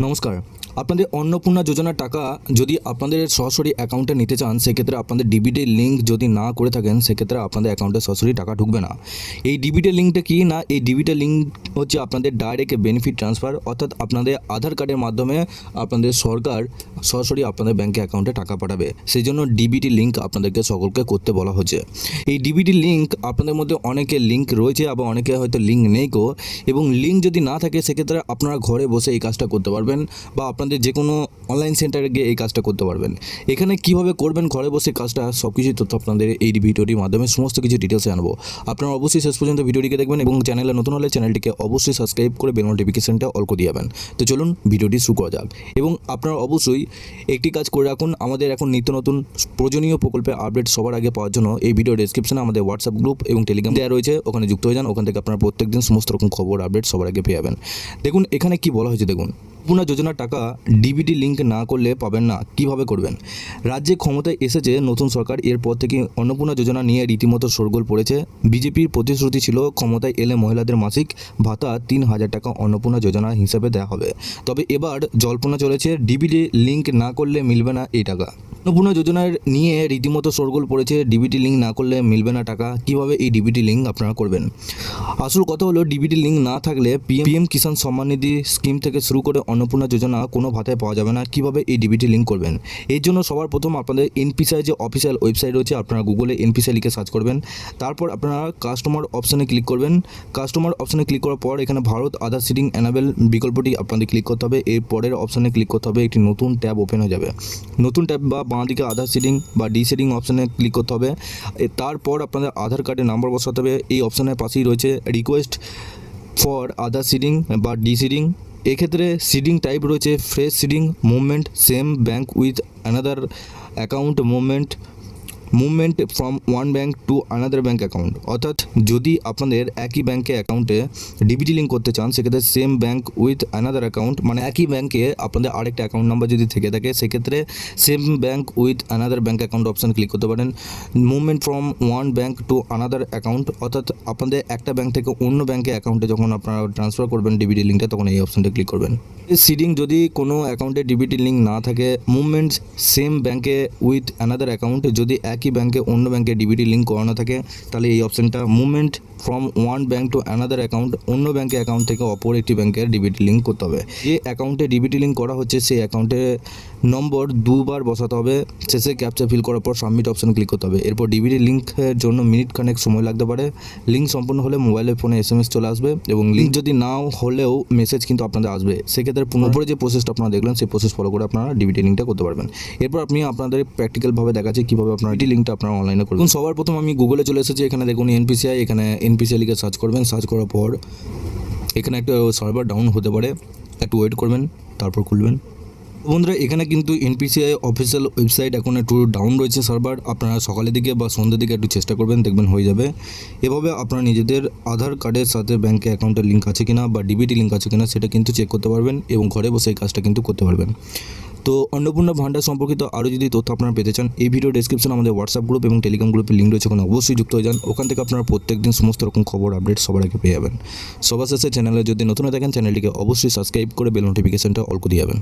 নমস্কার। আপনাদের অন্নপূর্ণা যোজনার টাকা যদি আপনাদের সরাসরি অ্যাকাউন্টে নিতে চান, সেক্ষেত্রে আপনাদের ডিবিটি লিঙ্ক যদি না করে থাকেন, সেক্ষেত্রে আপনাদের অ্যাকাউন্টে সরাসরি টাকা ঢুকবে না। এই ডিবিটি লিঙ্কটা কি না, এই ডিবিটি লিঙ্ক হচ্ছে আপনাদের ডাইরেক্ট বেনিফিট ট্রান্সফার, অর্থাৎ আপনাদের আধার কার্ডের মাধ্যমে আপনাদের সরকার সরাসরি আপনাদের ব্যাঙ্কে অ্যাকাউন্টে টাকা পাঠাবে। সেই জন্য ডিবিটি লিঙ্ক আপনাদেরকে সকলকে করতে বলা হচ্ছে। এই ডিবিটি লিঙ্ক আপনাদের মধ্যে অনেকের লিঙ্ক রয়েছে, আবার অনেকে হয়তো লিঙ্ক নেই গো, এবং লিঙ্ক যদি না থাকে সেক্ষেত্রে আপনারা ঘরে বসে এই কাজটা করতে পারবেন, বা আপনাদের যে কোনো অনলাইন সেন্টারে গিয়ে এই কাজটা করতে পারবেন। এখানে কিভাবে করবেন ঘরে বসে কাজটা, সব কিছু তথ্য আপনাদের এই ভিডিওটির মাধ্যমে সমস্ত কিছু ডিটেলসে আনবো। আপনারা অবশ্যই শেষ পর্যন্ত ভিডিওটিকে দেখবেন এবং চ্যানেলে নতুন হলে চ্যানেলটিকে অবশ্যই সাবস্ক্রাইব করে বেল নোটিফিকেশনটা অল করে দিবেন। তো চলুন ভিডিওটি শুরু করা যাক। এবং আপনারা অবশ্যই একটি কাজ করে রাখুন, আমাদের এখন নিত্য নতুন প্রয়োজনীয় প্রকল্পের আপডেট সবার আগে পাওয়ার জন্য এই ভিডিও ডেসক্রিপশনে আমাদের হোয়াটসঅ্যাপ গ্রুপ এবং টেলিগ্রাম দেওয়া রয়েছে, ওখানে যুক্ত হয়ে যান। ওখান থেকে আপনারা প্রত্যেকদিন সমস্ত রকম খবর আপডেট সবার আগে পেয়ে যাবেন। দেখুন এখানে কি বলা হয়েছে, দেখুন অন্নপূর্ণা যোজনার টাকা ডিবিটি লিঙ্ক না করলে পাবেন না। কিভাবে করবেন? রাজ্যে ক্ষমতায় এসেছে নতুন সরকার, এরপর থেকে অন্নপূর্ণা যোজনা নিয়ে রীতিমতো শোরগোল পড়েছে। বিজেপির প্রতিশ্রুতি ছিল ক্ষমতায় এলে মহিলাদের মাসিক ভাতা 3,000 টাকা অন্নপূর্ণা যোজনা হিসাবে দেওয়া হবে। তবে এবার জল্পনা চলেছে ডিবিটি লিঙ্ক না করলে মিলবে না এই টাকা। অন্নপূর্ণা যোজনার নিয়ে রীতিমতো শোরগোল পড়েছে, ডিবিটি লিঙ্ক না করলে মিলবে না টাকা। কিভাবে এই ডিবিটি লিঙ্ক আপনারা করবেন? আসল কথা হলো, ডিবিটি লিঙ্ক না থাকলে পিএম কিষাণ সম্মান নিধি স্কিম থেকে শুরু করে অন্নপূর্ণা যোজনা কোনো ভাতায় পাওয়া যাবে না। কিভাবে এই ডিবিটি লিঙ্ক করবেন? এর জন্য সবার প্রথম আপনাদের এনপিসিআই যে অফিসিয়াল ওয়েবসাইট রয়েছে, আপনারা গুগলে এনপিসিআই লিখে সার্চ করবেন। তারপর আপনারা কাস্টমার অপশানে ক্লিক করবেন। কাস্টমার অপশানে ক্লিক করার পর এখানে ভারত আধার সিডিং এনাবেল বিকল্পটি আপনাদের ক্লিক করতে হবে। এর পরের অপশানে ক্লিক করতে হবে, একটি নতুন ট্যাব ওপেন হয়ে যাবে। নতুন ট্যাব বা বাঁ দিকে আধার সিডিং বা ডি সিডিং অপশানে ক্লিক করতে হবে। তারপর আপনাদের আধার কার্ডের নাম্বার বসাতে হবে। এই অপশানের পাশেই রয়েছে রিকোয়েস্ট ফর আধার সিডিং বা ডি সিডিং। এক্ষেত্রে সিডিং টাইপ রয়েছে fresh seeding, movement same bank with another account, movement from one bank to another bank account. অর্থাৎ যদি আপনাদের একই ব্যাঙ্কে অ্যাকাউন্টে ডিবিটি লিঙ্ক করতে চান, সেক্ষেত্রে same bank with another account, মানে একই ব্যাঙ্কে আপনাদের আরেকটা অ্যাকাউন্ট নাম্বার যদি থেকে থাকে, সেক্ষেত্রে same bank with another bank account option click করতে পারেন। Movement from one bank to another account, অর্থাৎ আপনাদের একটা ব্যাঙ্ক থেকে অন্য ব্যাঙ্কে অ্যাকাউন্টে যখন আপনারা ট্রান্সফার করবেন ডিবিটি লিঙ্কটা, তখন এই অপশানটা ক্লিক করবেন। সিডিং যদি কোনো অ্যাকাউন্টে ডিবিটি লিঙ্ক না থাকে। মুভমেন্ট সেম ব্যাঙ্কে উইথ অ্যানাদার অ্যাকাউন্ট, যদি একই ব্যাঙ্কে অন্য ব্যাঙ্কে ডিবিটি লিঙ্ক করানো থাকে, তাহলে এই অপশানটা movement from one bank to another account, অন্য ব্যাঙ্কে অ্যাকাউন্ট থেকে অপর একটি ব্যাঙ্কের ডিবিটি লিঙ্ক করতে হবে। যে অ্যাকাউন্টে ডিবিটি লিঙ্ক করা হচ্ছে সেই অ্যাকাউন্টে নম্বর দুবার বসাতে হবে। শেষে ক্যাপচা ফিল করার পর সাবমিট অপশান ক্লিক করতে হবে। এরপর ডিবিটি লিঙ্কের জন্য মিনিট খানেক সময় লাগতে পারে। লিঙ্ক সম্পূর্ণ হলে মোবাইলের ফোনে SMS চলে আসবে, এবং লিঙ্ক যদি নাও হলেও মেসেজ কিন্তু আপনাদের আসবে। সেক্ষেত্রে পুরোপুরি যে প্রসেসটা আপনারা দেখলেন, সেই প্রসেস ফলো করে আপনারা ডিবিটি লিঙ্কটা করতে পারবেন। এরপর আপনি আপনাদের প্র্যাকটিক্যালভাবে দেখাচ্ছি কীভাবে আপনারা ডিবিটি লিঙ্কটা আপনারা অনলাইনে করবেন। সবার প্রথম আমি গুগলে চলে এসেছি। এখানে দেখুন এনপিসিআই, এখানে এনপিসিআই লিখে সার্চ করবেন। সার্চ করার পর এখানে একটা সার্ভার ডাউন হতে পারে, একটু ওয়েট করবেন, তারপর খুলবেন। বন্ধুরা, এখানে কিন্তু এনপিসিআই অফিসিয়াল ওয়েবসাইট এখন একটু ডাউন রয়েছে সার্ভার। আপনারা সকালের দিকে বা সন্ধ্যের দিকে একটু চেষ্টা করবেন, দেখবেন হয়ে যাবে। এভাবে আপনারা নিজেদের আধার কার্ডের সাথে ব্যাঙ্কে অ্যাকাউন্টের লিঙ্ক আছে কিনা বা ডিবিটি লিঙ্ক আছে কিনা সেটা কিন্তু চেক করতে পারবেন, এবং ঘরে বসে এই কাজটা কিন্তু করতে পারবেন। তো অন্নপূর্ণা ভান্ডার সম্পর্কিত আরও যদি তথ্য আপনারা পেতে চান, এই ভিডিও ডেসক্রিপশনে আমাদের হোয়াটসঅ্যাপ গ্রুপ এবং টেলিগ্রাম গ্রুপের লিঙ্ক রয়েছে, ওখানে অবশ্যই যুক্ত হয়ে যান। ওখান থেকে আপনারা প্রত্যেকদিন সমস্ত রকম খবর আপডেট সবার আগে পেয়ে যাবেন। সবার শেষে চ্যানেলে যদি নতুন দেখেন, চ্যানেলটিকে অবশ্যই সাবস্ক্রাইব করে বেল নোটিফিকেশনটা অল করে দিয়ে যাবেন।